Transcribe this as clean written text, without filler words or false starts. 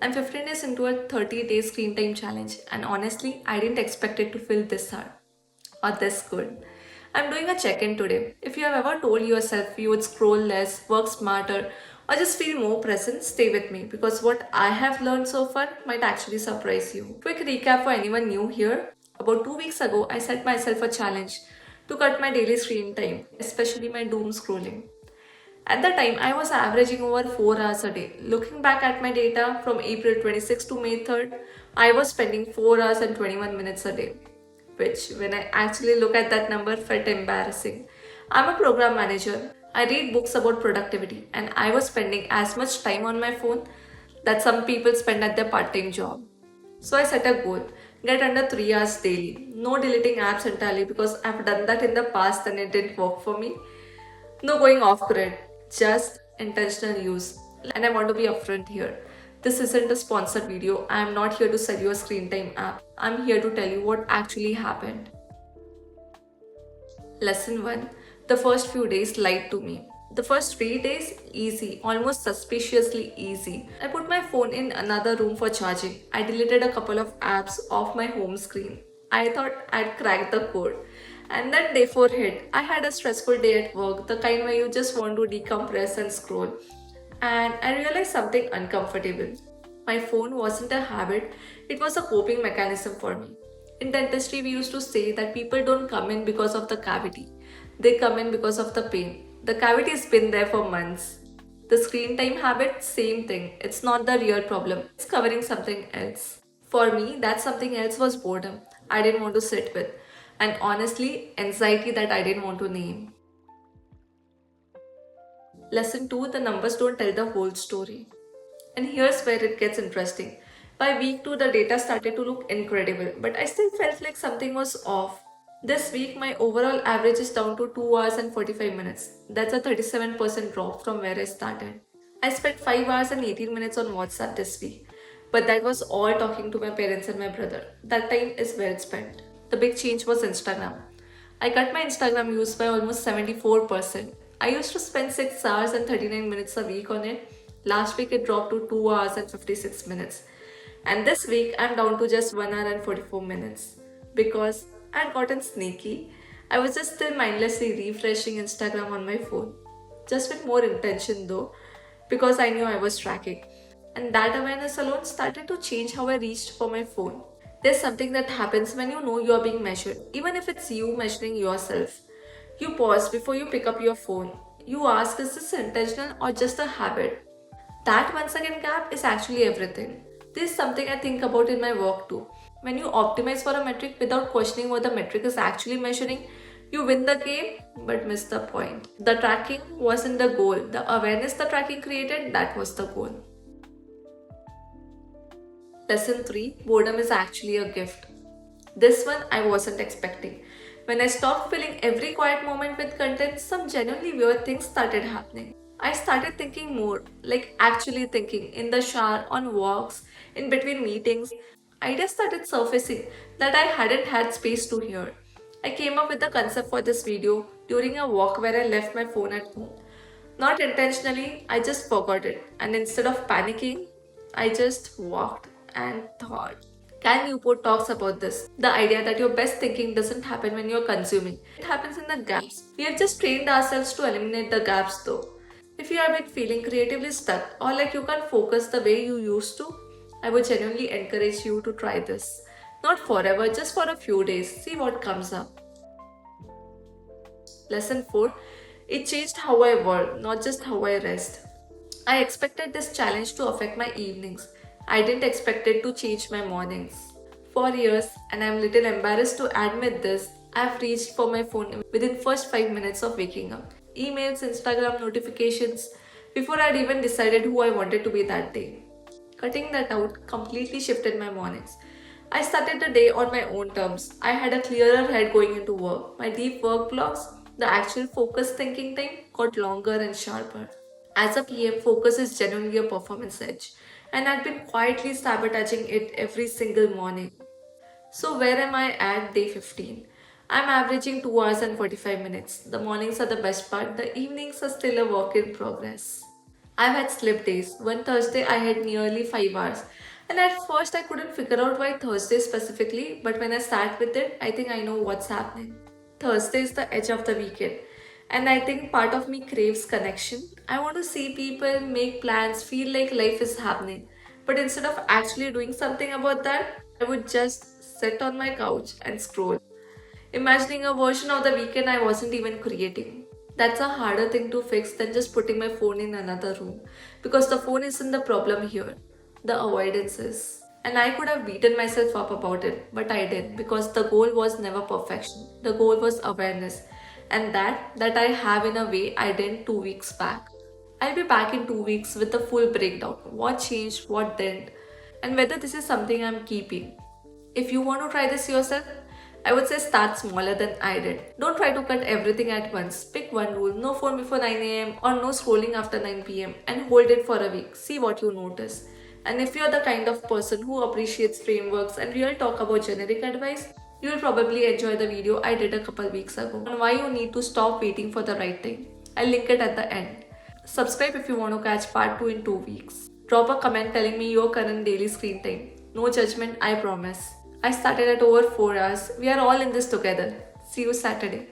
I'm 15 days into a 30-day screen time challenge, and honestly, I didn't expect it to feel this hard or this good. I'm doing a check in today. If you have ever told yourself you would scroll less, work smarter, or just feel more present, stay with me because what I have learned so far might actually surprise you. Quick recap for anyone new here. About 2 weeks ago, I set myself a challenge to cut my daily screen time, especially my doom scrolling. At the time, I was averaging over 4 hours a day. Looking back at my data from April 26 to May 3rd, I was spending 4 hours and 21 minutes a day, which, when I actually look at that number, felt embarrassing. I'm a program manager. I read books about productivity, and I was spending as much time on my phone that some people spend at their part time job. So I set a goal, get under 3 hours daily. No deleting apps entirely because I've done that in the past and it didn't work for me. No going off grid, just intentional use. And I want to be upfront here. This isn't a sponsored video. I am not here to sell you a screen time app. I'm here to tell you what actually happened. Lesson 1. The first few days lied to me. The first 3 days, easy, almost suspiciously easy. I put my phone in another room for charging. I deleted a couple of apps off my home screen. I thought I'd cracked the code. And then day 4 hit. I had a stressful day at work, the kind where you just want to decompress and scroll. And I realized something uncomfortable. My phone wasn't a habit, it was a coping mechanism for me. In dentistry, we used to say that people don't come in because of the cavity, they come in because of the pain. The cavity's been there for months. The screen time habit, same thing. It's not the real problem, it's covering something else. For me, that something else was boredom I didn't want to sit with, and honestly, anxiety that I didn't want to name. Lesson 2. The numbers don't tell the whole story. And here's where it gets interesting. By week 2, the data started to look incredible, but I still felt like something was off. This week, my overall average is down to 2 hours and 45 minutes. That's a 37% drop from where I started. I spent 5 hours and 18 minutes on WhatsApp this week, but that was all talking to my parents and my brother. That time is well spent. The big change was Instagram. I cut my Instagram use by almost 74%. I used to spend 6 hours and 39 minutes a week on it. Last week it dropped to 2 hours and 56 minutes. And this week I'm down to just 1 hour and 44 minutes. Because I'd gotten sneaky. I was just still mindlessly refreshing Instagram on my phone. Just with more intention though, because I knew I was tracking. And that awareness alone started to change how I reached for my phone. There's something that happens when you know you're being measured, even if it's you measuring yourself. You pause before you pick up your phone. You ask, is this intentional or just a habit? That 1 second gap is actually everything. This is something I think about in my work too. When you optimize for a metric without questioning what the metric is actually measuring, you win the game but miss the point. The tracking wasn't the goal, the awareness the tracking created, that was the goal. Lesson 3. Boredom is actually a gift. This one I wasn't expecting. When I stopped filling every quiet moment with content, some genuinely weird things started happening. I started thinking more, like actually thinking, in the shower, on walks, in between meetings. Ideas started surfacing that I hadn't had space to hear. I came up with the concept for this video during a walk where I left my phone at home. Not intentionally, I just forgot it. And instead of panicking, I just walked and thought. Cal Newport talks about this, the idea that your best thinking doesn't happen when you're consuming. It happens in the gaps. We have just trained ourselves to eliminate the gaps though. If you have been feeling creatively stuck or like you can't focus the way you used to, I would genuinely encourage you to try this. Not forever, just for a few days. See what comes up. Lesson 4. It changed how I work, not just how I rest. I expected this challenge to affect my evenings. I didn't expect it to change my mornings. For years, and I'm little embarrassed to admit this, I've reached for my phone within first 5 minutes of waking up. Emails, Instagram notifications, before I'd even decided who I wanted to be that day. Cutting that out completely shifted my mornings. I started the day on my own terms. I had a clearer head going into work. My deep work blocks, the actual focused thinking time, got longer and sharper. As a PM, focus is genuinely a performance edge, and I've been quietly sabotaging it every single morning. So, where am I at day 15? I'm averaging 2 hours and 45 minutes. The mornings are the best part, the evenings are still a work in progress. I've had sleep days. One Thursday I had nearly 5 hours. And at first I couldn't figure out why Thursday specifically, but when I sat with it, I think I know what's happening. Thursday is the edge of the weekend. And I think part of me craves connection. I want to see people, make plans, feel like life is happening. But instead of actually doing something about that, I would just sit on my couch and scroll, imagining a version of the weekend I wasn't even creating. That's a harder thing to fix than just putting my phone in another room, because the phone isn't the problem here, the avoidance is. And I could have beaten myself up about it, but I didn't, because the goal was never perfection. The goal was awareness. And that I have in a way I didn't 2 weeks back. I'll be back in 2 weeks with a full breakdown. What changed, what didn't, and whether this is something I'm keeping. If you want to try this yourself, I would say start smaller than I did. Don't try to cut everything at once. Pick one rule: no phone before 9 a.m. or no scrolling after 9 p.m. and hold it for a week. See what you notice. And if you're the kind of person who appreciates frameworks and real talk about generic advice, you'll probably enjoy the video I did a couple weeks ago on why you need to stop waiting for the right time. I'll link it at the end. Subscribe if you want to catch part 2 in 2 weeks. Drop a comment telling me your current daily screen time. No judgment, I promise. I started at over 4 hours. We are all in this together. See you Saturday.